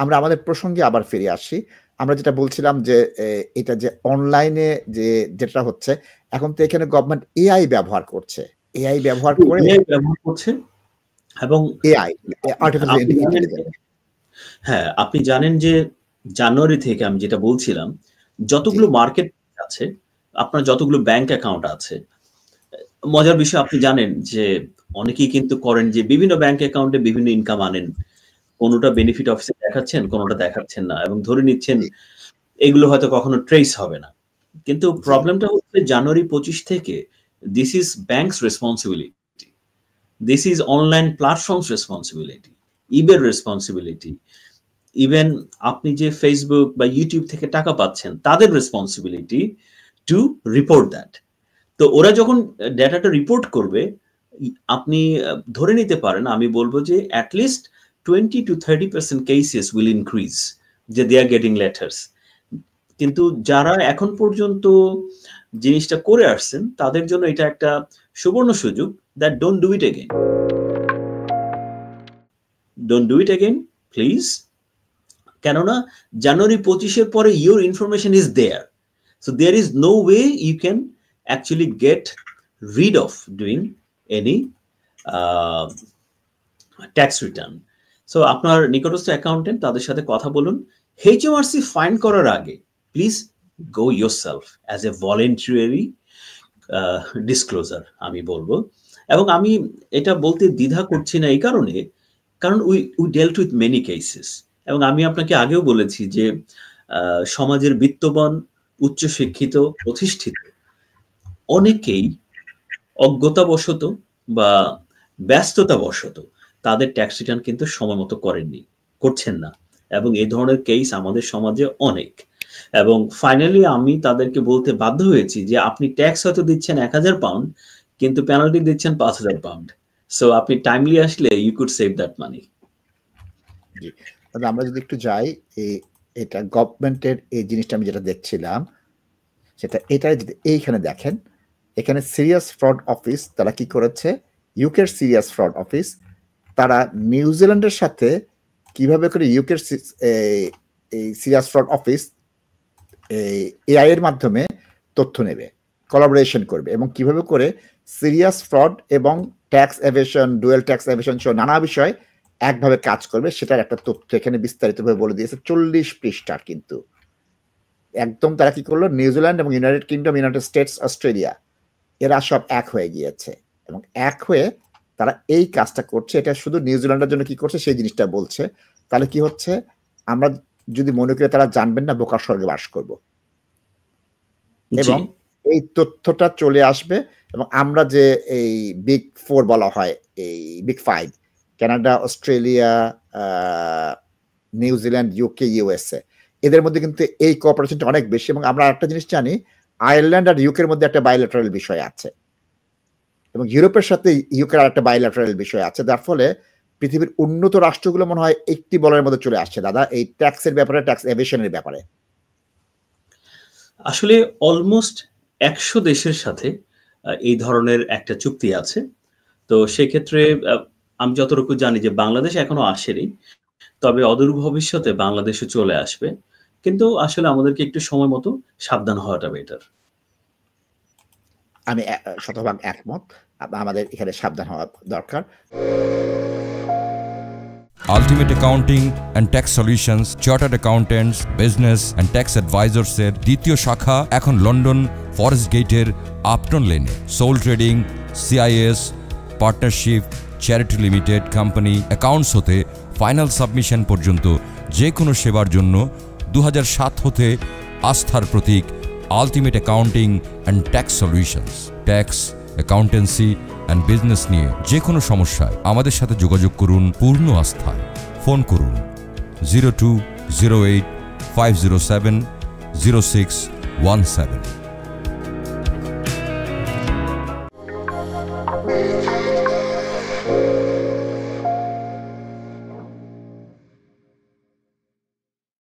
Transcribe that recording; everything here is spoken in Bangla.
আমরা আমাদের প্রসঙ্গে আবার ফিরে আসি। আমরা যেটা বলছিলাম যে এটা যে অনলাইনে যেটা হচ্ছে, এখন তো এখানে গভর্নমেন্ট এআই ব্যবহার করছে। এআই ব্যবহার করছে এবং এআই আর্টিফিশিয়াল ইন্টেলিজেন্স। হ্যাঁ, আপনি জানেন যে জানুয়ারি থেকে আমি যেটা বলছিলাম, যতগুলো মার্কেট আছে, আপনার যতগুলো ব্যাংক অ্যাকাউন্ট আছে, মজার বিষয় আপনি জানেন যে অনেকেই কিন্তু করেন যে বিভিন্ন ব্যাংক অ্যাকাউন্টে বিভিন্ন ইনকাম আনেন, কোনোটা বেনিফিট অফিসে দেখাচ্ছেন, কোনোটা দেখাচ্ছেন না, এবং ধরে নিচ্ছেন এগুলো হয়তো কখনো ট্রেস হবে না। কিন্তু প্রবলেমটা হচ্ছে জানুয়ারি 25 থেকে this is banks responsibility, this is online platforms responsibility, ইবের রেসপন্সিবিলিটি, ইভেন আপনি যে ফেসবুক বা ইউটিউব থেকে টাকা পাচ্ছেন তাদের রেসপন্সিবিলিটি টু রিপোর্ট দ্যাট। তো ওরা যখন ডেটাটা রিপোর্ট করবে, আপনি ধরে নিতে পারেন, আমি বলবো যে at least 20 to 30% cases will increase যে দে আর গেটিং লেটার্স। কিন্তু যারা এখন পর্যন্ত জিনিসটা করে আসছেন তাদের জন্য এটা একটা সুবর্ণ সুযোগ, that don't do it again, don't do it again please. কেননা জানুয়ারি 25-এর পরে your information is there, so there is no way you can actually get rid of doing any tax return. So আপনার নিকটস্থ অ্যাকাউন্টেন্ট তাদের সাথে কথা বলুন। HMRC ফাইন করার আগে please go yourself as a voluntary disclosure আমি বলবো। এবং আমি এটা বলতে দ্বিধা করছি না এই কারণে, কারণ we dealt with many cases, এবং আমি আপনাকে আগেও বলেছি যে সমাজের বিত্তবান, উচ্চশিক্ষিত, প্রতিষ্ঠিত অনেকেই অজ্ঞতাবশত বা ব্যস্ততাবশত তাদের ট্যাক্স রিটার্ন কিন্তু সময় মতো করছেন না, এবং এই ধরনের কেস আমাদের সমাজে অনেক। এবং ফাইনালি আমি তাদেরকে বলতে বাধ্য হয়েছি যে আপনি ট্যাক্স হয়তো দিচ্ছেন 1000 পাউন্ড, কিন্তু পেনাল্টি দিচ্ছেন 5000 পাউন্ড। সো আপনি টাইমলি আসলে you could save that money. আমরা যদি একটু যাই, এটা গভর্নমেন্টের এই জিনিসটা আমি যেটা দেখছিলাম সেটা এটা যদি এইখানে দেখেন, এখানে সিরিয়াস ফ্রড অফিস তারা কি করেছে, ইউকের সিরিয়াস ফ্রড অফিস তারা নিউজিল্যান্ডের সাথে কিভাবে করে ইউকের এই সিরিয়াস ফ্রড অফিস এআই এর মাধ্যমে তথ্য নেবে, কোলাবোরেশন করবে, এবং কিভাবে করে সিরিয়াস ফ্রড এবং ট্যাক্স এভেশন, ডুয়েল ট্যাক্স এভেশন সহ নানা বিষয় একভাবে কাজ করবে, সেটার একটা তথ্য এখানে বিস্তারিতভাবে বলে দিয়েছে 40 পৃষ্ঠার। কিন্তু একদম তারা কি করলো, নিউজিল্যান্ড এবং United kingdom, United states, Australia এরা সব এক হয়ে গিয়েছে, এবং এক হয়ে তারা এই কাজটা করছে। এটা শুধু নিউজিল্যান্ডের জন্য কি করছে সেই জিনিসটা বলছে। তাহলে কি হচ্ছে, আমরা যদি মনে করি তারা জানবেন না, বোকার স্বর্গে বাস করব, এবং এই তথ্যটা চলে আসবে। এবং আমরা যে এই বিগ 4 বলা হয়, এই big 5, Canada, Australia, New Zealand, UK, USA, এদের মধ্যে কিন্তু এই কোঅপারেশনটা অনেক বেশি। এবং আমরা একটা জিনিস জানি, আয়ারল্যান্ড আর ইউকের মধ্যে একটা বাইল্যাটারাল বিষয় আছে, এবং ইউরোপের সাথে ইউকের আর একটা বাইল্যাটারাল বিষয় আছে। যার ফলে পৃথিবীর উন্নত রাষ্ট্রগুলো মনে হয় একটি বলের মধ্যে চলে আসছে দাদা, এই ট্যাক্সের ব্যাপারে, ট্যাক্স এভেশনের ব্যাপারে। আসলে অলমোস্ট 100 দেশের সাথে এই ধরনের একটা চুক্তি আছে। তো সেক্ষেত্রে আমি যতটুকু জানি যে বাংলাদেশ এখনো আসেনি, তবে অদূর ভবিষ্যতে বাংলাদেশে চলে আসবে। কিন্তু আসলে আমাদেরকে একটু সময় মতো সাবধান হওয়াটা বেটার। আমি শতভাগ একমত, আমাদের এখানে সাবধান হওয়া দরকার। Ultimate Accounting and Tax Solutions, Chartered Accountants, Business and Tax Advisors এর দ্বিতীয় শাখা এখন লন্ডন ফরেস্ট গেটের আপটন লেনে। Sole trading, CIS, partnership, charity limited company, accounts হতে ফাইনাল সাবমিশন পর্যন্ত যে কোনো সেবার জন্য 2007 হতে আস্থার প্রতীক ultimate accounting and tax solutions. Tax, accountancy and business নিয়ে যে কোনো সমস্যায় আমাদের সাথে যোগাযোগ করুন পূর্ণ আস্থায়। ফোন করুন 0208 507 0617।